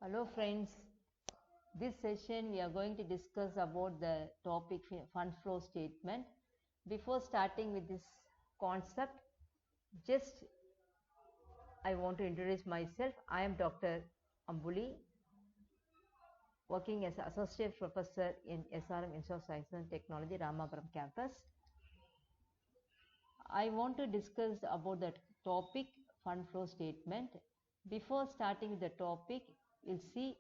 Hello friends, this session we are going to discuss about the topic fund flow statement. Before starting with this concept, just I want to introduce myself. I am Dr. Ambuli, working as Associate Professor in SRM Institute of Science and Technology, Ramapuram campus. I want to discuss about the topic fund flow statement. Before starting with the topic, we'll see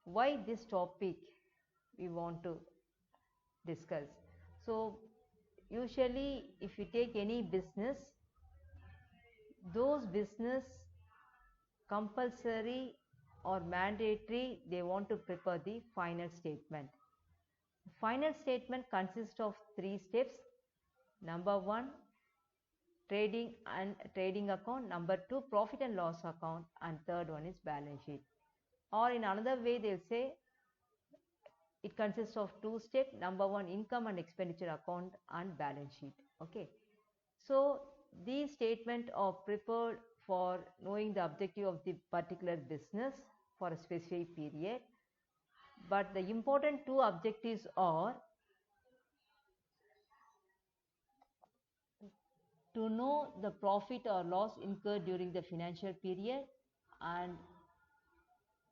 why this topic we want to discuss. So usually if you take any business, those business compulsory or mandatory, they want to prepare the final statement. Final statement consists of 3 steps. Number 1, trading account. Number 2, profit and loss account, and third one is balance sheet. Or in another way, they'll say it consists of 2 steps. Number 1, income and expenditure account and balance sheet. Okay. So these statements are prepared for knowing the objective of the particular business for a specific period. But the important 2 objectives are to know the profit or loss incurred during the financial period, and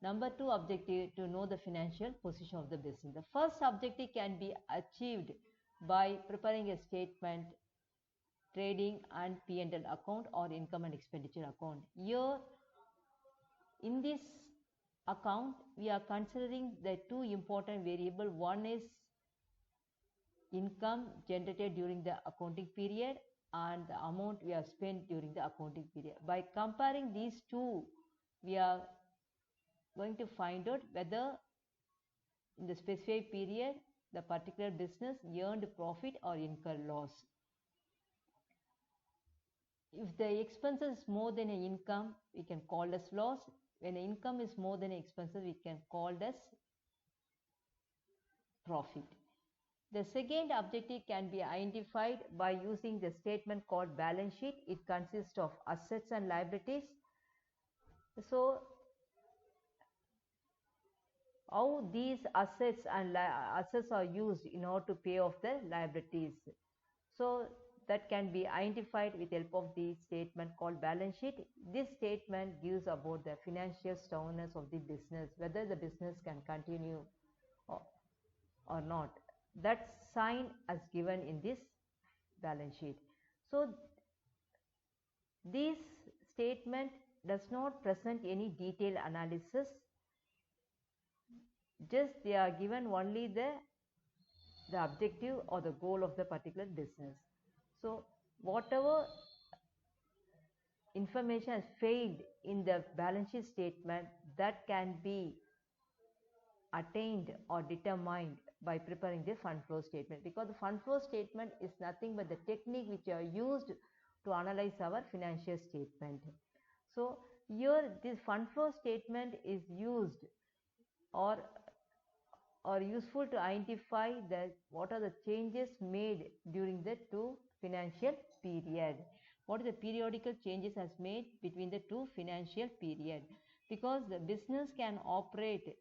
number 2 objective to know the financial position of the business. The first objective can be achieved by preparing a statement, trading and P&L account or income and expenditure account. Here in this account we are considering the 2 important variables. One is income generated during the accounting period and the amount we have spent during the accounting period. By comparing these 2, we are going to find out whether in the specific period the particular business earned profit or incurred loss. If the expenses is more than an income, we can call as loss. When the income is more than expenses, we can call as profit. The second objective can be identified by using the statement called balance sheet. It consists of assets and liabilities. So how these assets are used in order to pay off the liabilities. So that can be identified with the help of the statement called balance sheet. This statement gives about the financial soundness of the business, whether the business can continue or not. That's sign as given in this balance sheet. So this statement does not present any detailed analysis, just they are given only the objective or the goal of the particular business. So whatever information has failed in the balance sheet statement, that can be attained or determined by preparing the fund flow statement, because the fund flow statement is nothing but the technique which are used to analyze our financial statement. So here this fund flow statement is used or useful to identify that what are the changes made during the 2 financial period. What is the periodical changes has made between the 2 financial period, because the business can operate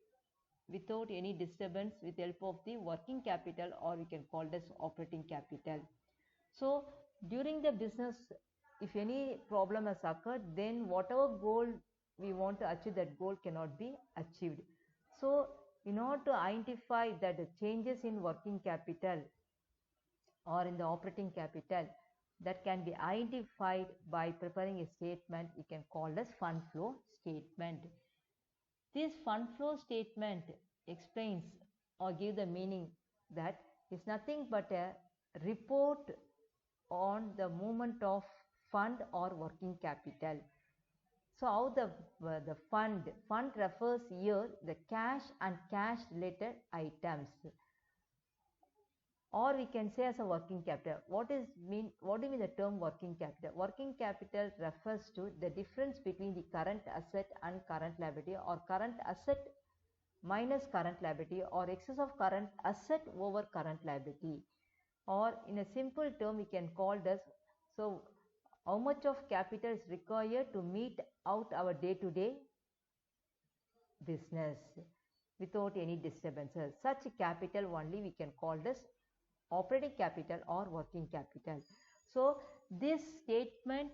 without any disturbance with the help of the working capital, or we can call it as operating capital. So during the business, if any problem has occurred, then whatever goal we want to achieve, that goal cannot be achieved. So in order to identify that the changes in working capital or in the operating capital, that can be identified by preparing a statement, we can call as fund flow statement. This fund flow statement explains or give the meaning that is nothing but a report on the movement of fund or working capital. So how the fund refers here the cash and cash related items, or we can say as a working capital. What do you mean the term working capital? Working capital refers to the difference between the current asset and current liability, or current asset minus current liability, or excess of current asset over current liability. Or in a simple term, we can call this, so how much of capital is required to meet out our day-to-day business without any disturbances. Such capital only we can call this operating capital or working capital. So this statement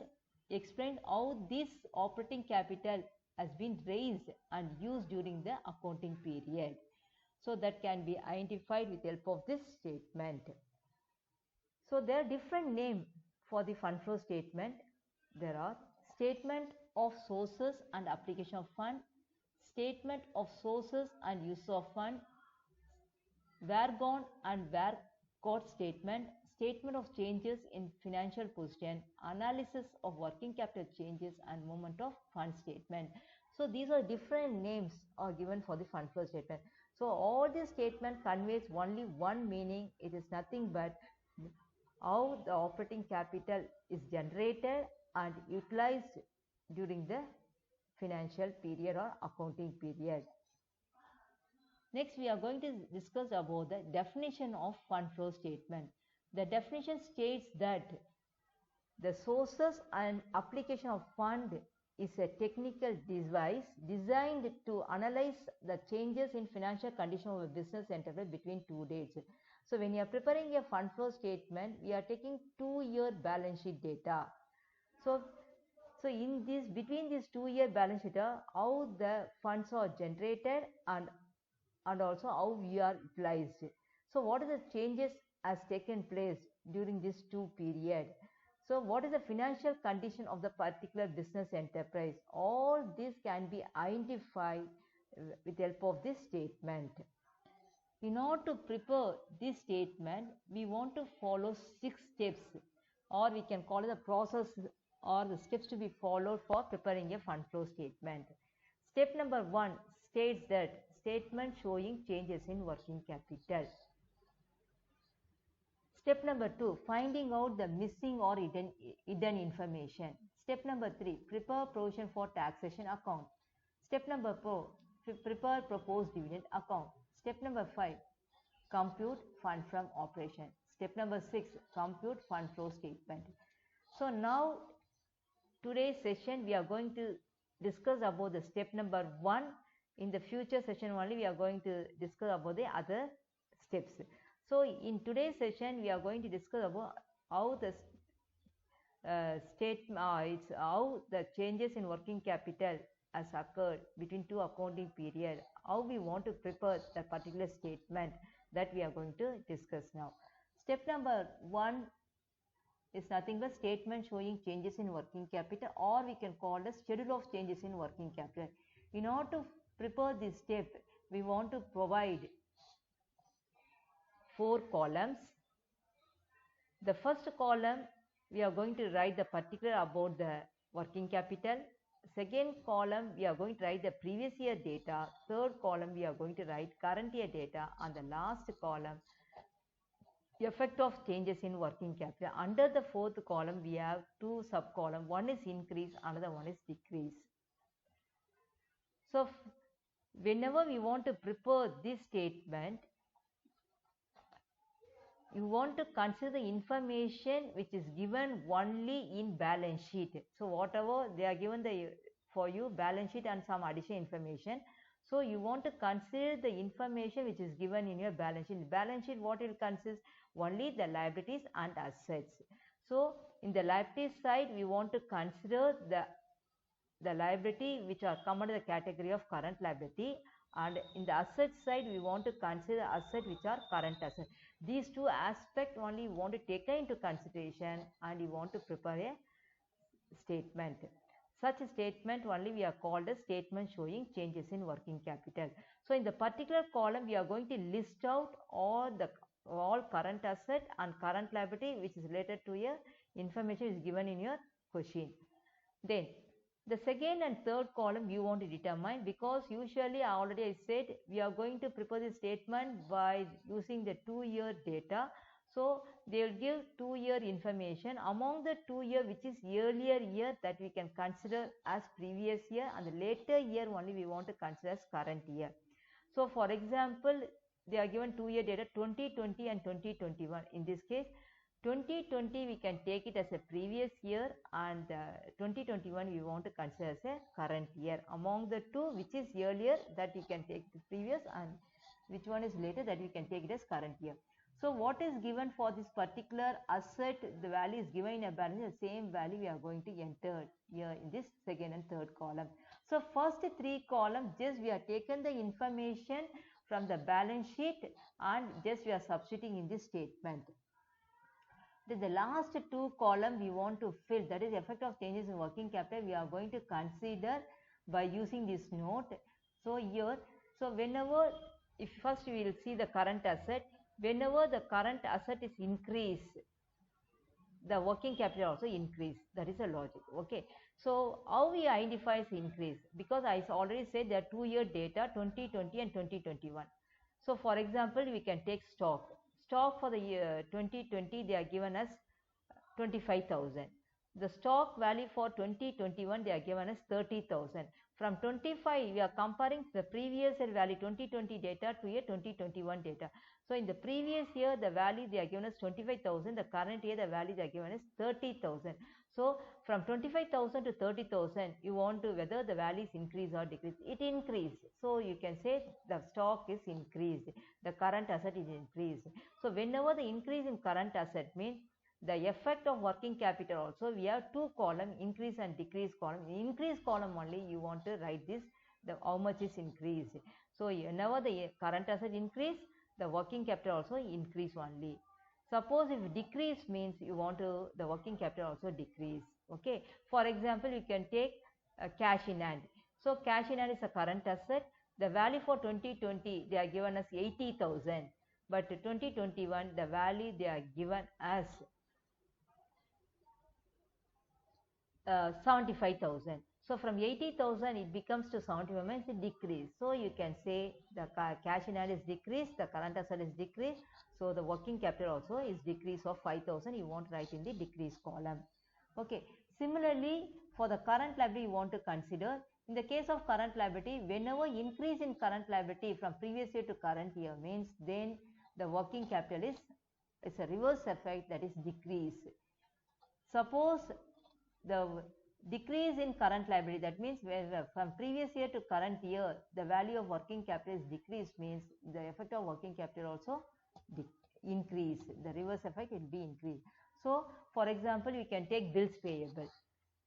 explained how this operating capital has been raised and used during the accounting period. So that can be identified with the help of this statement. So there are different names for the fund flow statement. There are statement of sources and application of fund, statement of sources and use of fund, where gone and where got statement, statement of changes in financial position, analysis of working capital changes and movement of fund statement. So these are different names are given for the fund flow statement. So all this statement conveys only one meaning. It is nothing but how the operating capital is generated and utilized during the financial period or accounting period. Next, we are going to discuss about the definition of fund flow statement. The definition states that the sources and application of fund is a technical device designed to analyze the changes in financial condition of a business enterprise between two dates. So when you are preparing a fund flow statement, we are taking 2-year balance sheet data. So in this, between this 2-year balance sheet, how the funds are generated and also how we are utilized. So what are the changes has taken place during this 2 period? So what is the financial condition of the particular business enterprise? All this can be identified with the help of this statement. In order to prepare this statement, we want to follow 6 steps, or we can call it the process or the steps to be followed for preparing a fund flow statement. Step number 1 states that statement showing changes in working capital. Step number 2, finding out the missing or hidden information. Step number 3, prepare provision for taxation account. Step number 4, prepare proposed dividend account. Step number 5, compute fund from operation. Step number 6, compute fund flow statement. So now today's session we are going to discuss about the step number 1. In the future session only we are going to discuss about the other steps. So in today's session we are going to discuss about how the how the changes in working capital has occurred between 2 accounting period, how we want to prepare the particular statement that we are going to discuss now. Step number 1 is nothing but statement showing changes in working capital, or we can call the schedule of changes in working capital. In order to prepare this step, we want to provide 4 columns. The first column we are going to write the particular about the working capital. Second column we are going to write the previous year data. Third column we are going to write current year data, and the last column effect of changes in working capital. Under the fourth column we have 2 sub columns. One is increase, another one is decrease. So whenever we want to prepare this statement, you want to consider the information which is given only in balance sheet. So whatever they are given for you balance sheet and some additional information, so you want to consider the information which is given in your balance sheet. Balance sheet, what it consists? Only the liabilities and assets. So in the liabilities side we want to consider the liability which are come under the category of current liability, and in the asset side we want to consider asset which are current asset. These 2 aspects only you want to take into consideration, and you want to prepare a statement. Such a statement only we are called a statement showing changes in working capital. So in the particular column we are going to list out all current asset and current liability which is related to your information is given in your question. Then the second and third column you want to determine, because usually already I said we are going to prepare the statement by using the 2-year data. So they will give 2-year information. Among the 2-year, which is earlier year, that we can consider as previous year, and the later year only we want to consider as current year. So for example, they are given 2-year data 2020 and 2021. In this case, 2020 we can take it as a previous year, and 2021 we want to consider as a current year. Among the two, which is earlier, that we can take the previous, and which one is later, that we can take it as current year. So what is given for this particular asset, the value is given in a balance, the same value we are going to enter here in this second and third column. So first three columns, just we have taken the information from the balance sheet and just we are substituting in this statement. The last two columns we want to fill, that is effect of changes in working capital, we are going to consider by using this note. So here, so whenever, if first we will see the current asset, whenever the current asset is increased, the working capital also increase. That is a logic. Okay, so how we identify is increase? Because I already said there are 2-year data, 2020 and 2021. So for example, we can take stock. Stock for the year 2020, they are given as 25,000. The stock value for 2021, they are given as 30,000. From 25, we are comparing the previous year value 2020 data to year 2021 data. So in the previous year, the value they are given as 25,000. The current year, the value they are given as 30,000. So from 25,000 to 30,000, you want to whether the value is increase or decrease. It increased. So you can say the stock is increased. The current asset is increased. So whenever the increase in current asset means the effect of working capital also, we have two column, increase and decrease column. In increase column only you want to write this, the how much is increased. So whenever the current asset increase, the working capital also increase only. Suppose if decrease means you want to the working capital also decrease. Okay, for example, you can take cash in hand. So cash in hand is a current asset. The value for 2020 they are given as 80,000, but 2021 the value they are given as 75,000. So from 80,000 it becomes to 75, means it decrease. So you can say the cash in hand is decreased, the current asset is decreased. So the working capital also is decrease of 5,000. You want to write in the decrease column. Okay. Similarly, for the current liability, you want to consider, in the case of current liability, whenever increase in current liability from previous year to current year means, then the working capital is a reverse effect, that is decrease. Suppose the decrease in current liability, that means from previous year to current year the value of working capital is decreased, means the effect of working capital also increase. The reverse effect will be increased. So for example, we can take bills payable.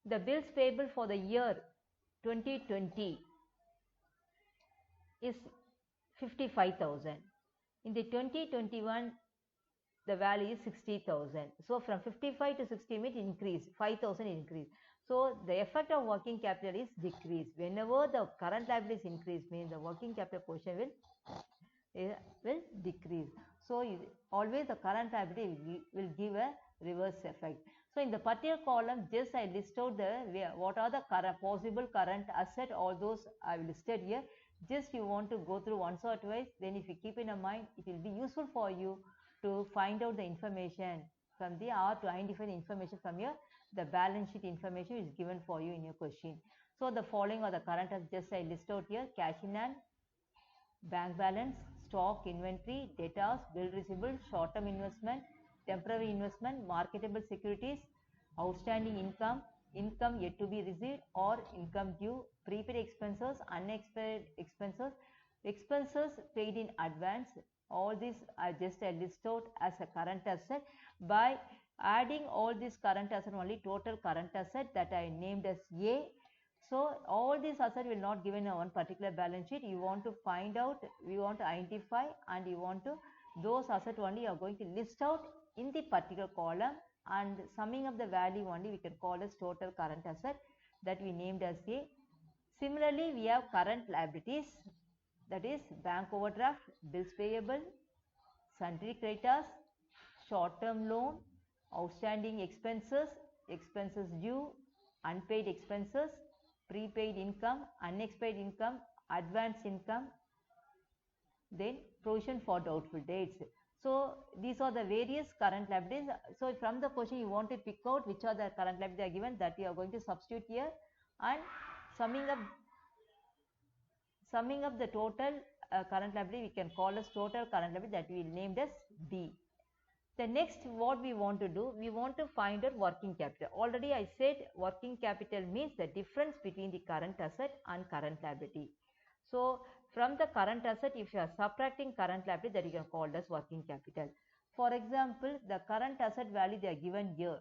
The bills payable for the year 2020 is 55,000. In the 2021 the value is 60,000. So from 55 to 60 means increase, 5,000 increase. So the effect of working capital is decrease. Whenever the current liability is increased, means the working capital portion will decrease. So always the current liability will give a reverse effect. So in the particular column, just I list out what are the possible current asset, all those I will listed here. Just you want to go through once or twice, then if you keep in mind, it will be useful for you to find out the information from the, or to identify the information from your, the balance sheet information is given for you in your question. So the following are the current assets, just I list out here: cash in hand, bank balance, stock, inventory, debtors, bill receivable, short-term investment, temporary investment, marketable securities, outstanding income, income yet to be received or income due, prepaid expenses, unexpaid expenses, expenses paid in advance. All these are just a list out as a current asset. By adding all these current asset, only total current asset that I named as A. So all these assets will not given in one particular balance sheet. You want to find out, you want to identify, and you want to, those assets only you are going to list out in the particular column, and summing up the value only we can call as total current asset, that we named as A. Similarly, we have current liabilities, that is bank overdraft, bills payable, sundry creditors, short-term loan, outstanding expenses, expenses due, unpaid expenses, prepaid income, unexpaid income, advance income, then provision for doubtful debts. So these are the various current liabilities. So from the question you want to pick out which are the current liabilities are given, that you are going to substitute here, and summing up the total current liability we can call as total current liability, that we named as D. The next what we want to do, we want to find out working capital. Already I said working capital means the difference between the current asset and current liability. So from the current asset, if you are subtracting current liability, that you can call as working capital. For example, the current asset value they are given here,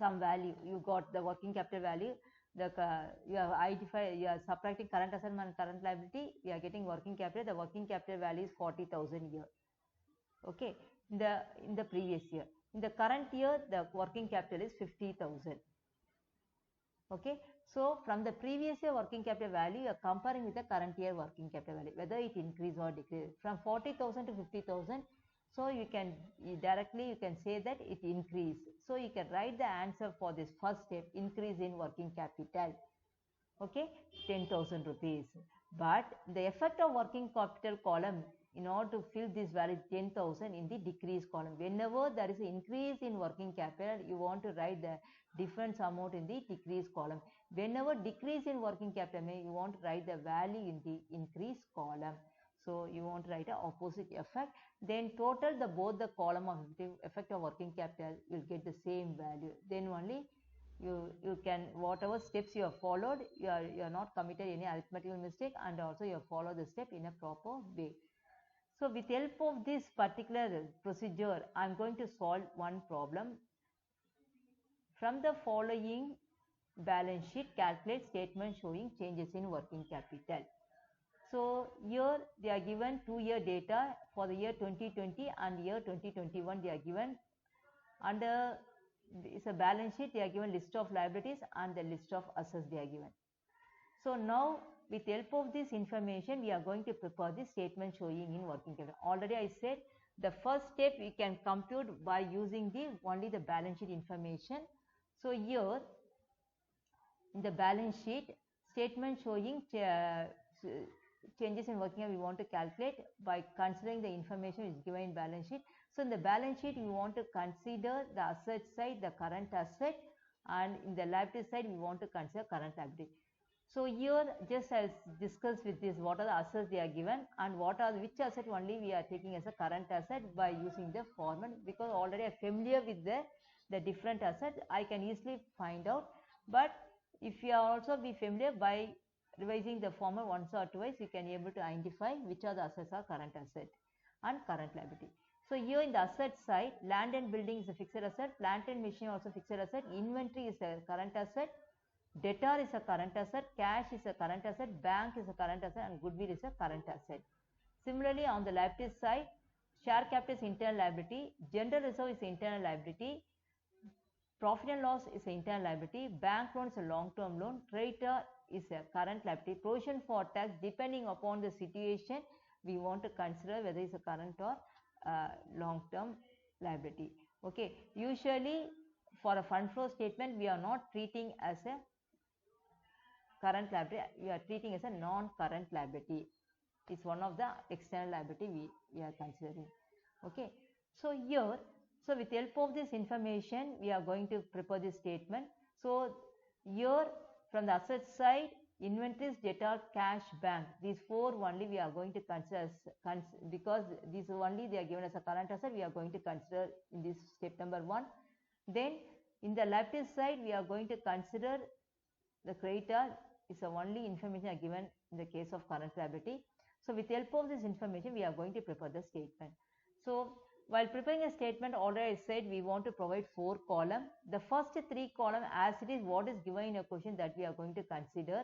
some value, you got the working capital value, you are subtracting current asset and current liability, you are getting working capital. The working capital value is 40,000 here. Okay, in the previous year. In the current year, the working capital is 50,000. Okay, so from the previous year working capital value, you are comparing with the current year working capital value, whether it increase or decrease from 40,000 to 50,000. So you can say that it increase. So you can write the answer for this first step, increase in working capital. Okay, 10,000 rupees. But the effect of working capital column, in order to fill this value 10,000 in the decrease column, whenever there is an increase in working capital, you want to write the difference amount in the decrease column. Whenever decrease in working capital, you want to write the value in the increase column. So you want to write a opposite effect. Then total both the column of effect of working capital will get the same value. Then only you can, whatever steps you have followed, you are not committed any arithmetical mistake, and also you have followed the step in a proper way. So with help of this particular procedure, I am going to solve one problem. From the following balance sheet, calculate statement showing changes in working capital. So here they are given 2-year data for the year 2020 and year 2021 they are given. Under it's a balance sheet, they are given list of liabilities and the list of assets they are given. So now with help of this information, we are going to prepare the statement showing in working capital. Already I said the first step we can compute by using only the balance sheet information. So here in the balance sheet, statement showing changes in working capital we want to calculate by considering the information is given in balance sheet. So in the balance sheet, we want to consider the asset side, the current asset, and in the liability side, we want to consider current liability. So here, just as discussed with this, what are the assets they are given and which asset only we are taking as a current asset by using the format, because already I am familiar with the different assets, I can easily find out. But if you are also be familiar, by revising the format once or twice, you can be able to identify which are the assets are current asset and current liability. So here in the asset side, land and building is a fixed asset, plant and machine also fixed asset, inventory is a current asset, debtor is a current asset, cash is a current asset, bank is a current asset, and goodwill is a current asset. Similarly, on the liability side, share capital is internal liability, general reserve is internal liability, profit and loss is an internal liability, bank loan is a long-term loan, creditor is a current liability, provision for tax, depending upon the situation, we want to consider whether it's a current or long-term liability. Okay, usually for a fund flow statement, we are not treating as a current liability, we are treating as a non-current liability. It's one of the external liability we are considering. Okay, so here, so with help of this information, we are going to prepare this statement. So here from the asset side, inventories, debtor, cash, bank, these four only we are going to consider as, because these only they are given as a current asset, we are going to consider in this step number 1. Then in the liability side, we are going to consider the creditor is the only information are given in the case of current liability. So with help of this information, we are going to prepare the statement. So while preparing a statement, already I said we want to provide 4 columns. The first 3 columns as it is what is given in a question that we are going to consider.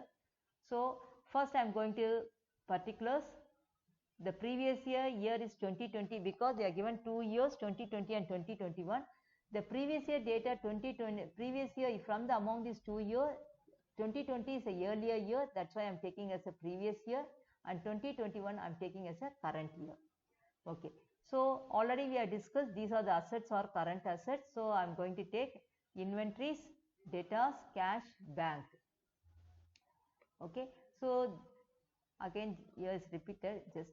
So first I am going to particulars. The previous year is 2020, because they are given 2 years, 2020 and 2021. The previous year data 2020, previous year from the among these 2 years, 2020 is a earlier year, that's why I am taking as a previous year, and 2021 I am taking as a current year. Okay, so already we have discussed these are the assets or current assets. So I am going to take inventories, debtors, cash, bank. Okay, so again here is repeated, just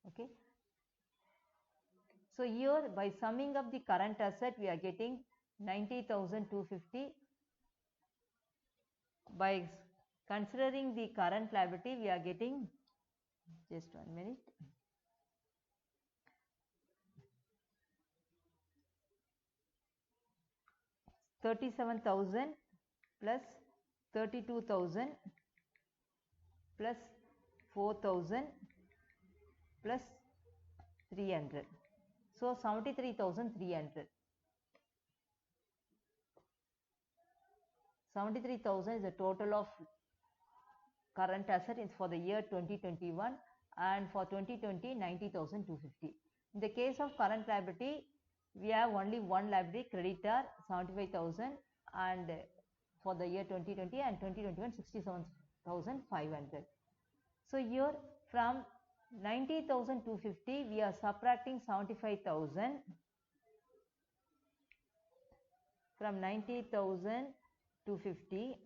okay. So here by summing up the current asset, we are getting 90,250. By Considering the current liability, we are getting, just 1 minute. $37,000 plus 32,000 plus 4,000 plus 300. So 73,300. 73,000 is the total of current asset is for the year 2021, and for 2020 90,250. In the case of current liability, we have only one liability, creditor 75,000, and for the year 2020 and 2021 67,500. So here from 90,250 we are subtracting 75,000. From 90,250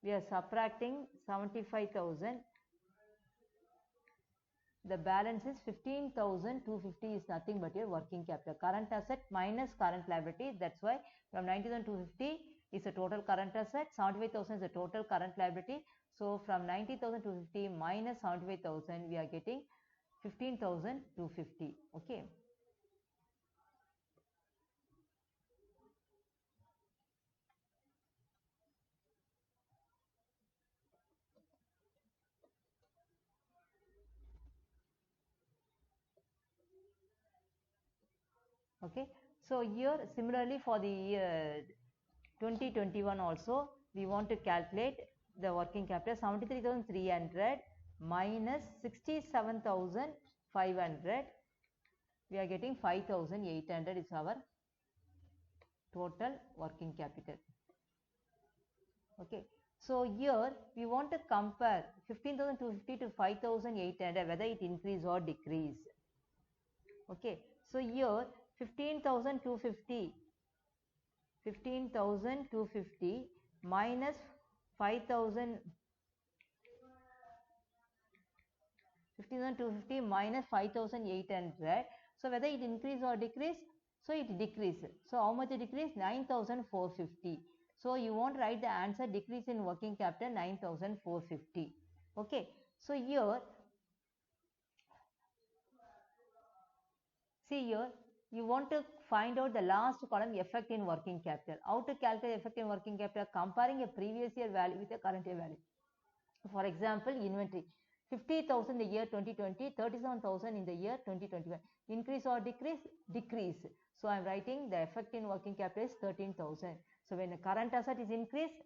we are subtracting 75,000. The balance is 15,250 is nothing but your working capital. Current asset minus current liability. That's why from 90,250 is a total current asset, 75,000 is a total current liability. So from 90,250 minus 75,000 we are getting 15,250. Okay. Okay, so here similarly for the year 2021 also we want to calculate the working capital. 73,300 minus 67,500, we are getting 5,800 is our total working capital. Okay, so here we want to compare 15,250 to 5,800 whether it increase or decrease. Okay, so here 15,250 minus 5,000, 15,250 minus 5,800. So whether it increase or decrease, so it decreases. So how much it decrease? 9,450. So you won't write the answer decrease in working capital 9,450. Okay, so here see here you want to find out the last column, effect in working capital. How to calculate effect in working capital? Comparing a previous year value with a current year value. For example, inventory 50,000 in the year 2020, 37,000 in the year 2021. Increase or decrease? Decrease. So I am writing the effect in working capital is 13,000. So when the current asset is increased,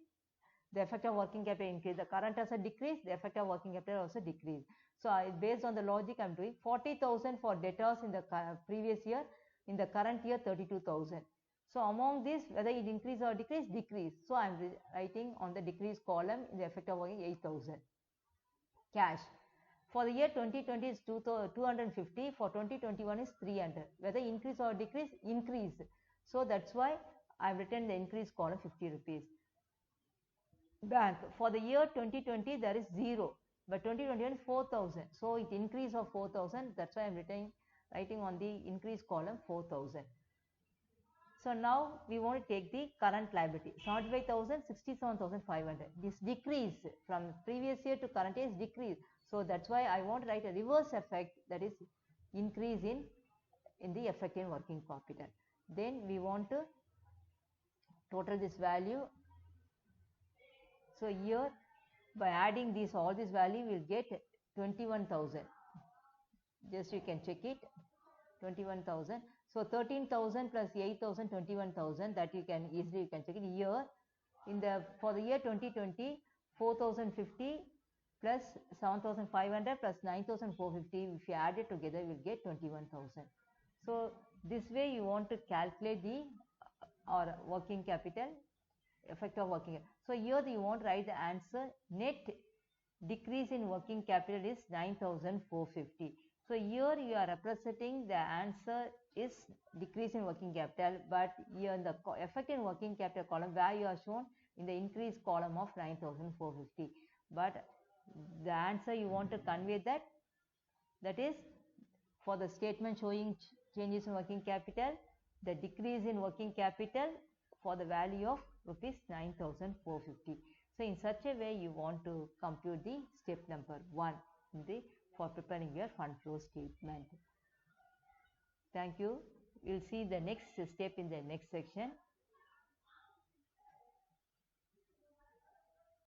the effect of working capital increase. The current asset decrease, the effect of working capital also decrease. So based on the logic I am doing 40,000 for debtors in the previous year, in the current year 32,000. So among this whether it increase or decrease? Decrease. So I am writing on the decrease column in the effect of working 8,000. Cash. For the year 2020 is 250, for 2021 is 300. Whether increase or decrease? Increase. So that's why I have written the increase column 50 rupees. Bank. For the year 2020 there is 0, but 2021 is 4,000. So it increase of 4,000. That's why I am writing on the increase column 4,000. So now we want to take the current liability. 75,000, 67,500. This decrease from previous year to current year is decrease. So that's why I want to write a reverse effect, that is increase in the effect in working capital. Then we want to total this value. So here by adding this all this value we will get 21,000. Just you can check it, 21,000. So 13,000 plus 8,000, 21,000, that you can easily check it. Here in the for the year 2020 4,050 plus 7,500 plus 9,450, if you add it together you will get 21,000. So this way you want to calculate the working capital, effect of working capital. So here you want to write the answer, net decrease in working capital is 9,450. So here you are representing the answer is decrease in working capital, but here in the effect in working capital column where you are shown in the increase column of 9,450. But the answer you want to convey that is for the statement showing changes in working capital, the decrease in working capital for the value of rupees 9,450. So in such a way, you want to compute the step number 1 for preparing your fund flow statement. Thank you. We'll see the next step in the next section.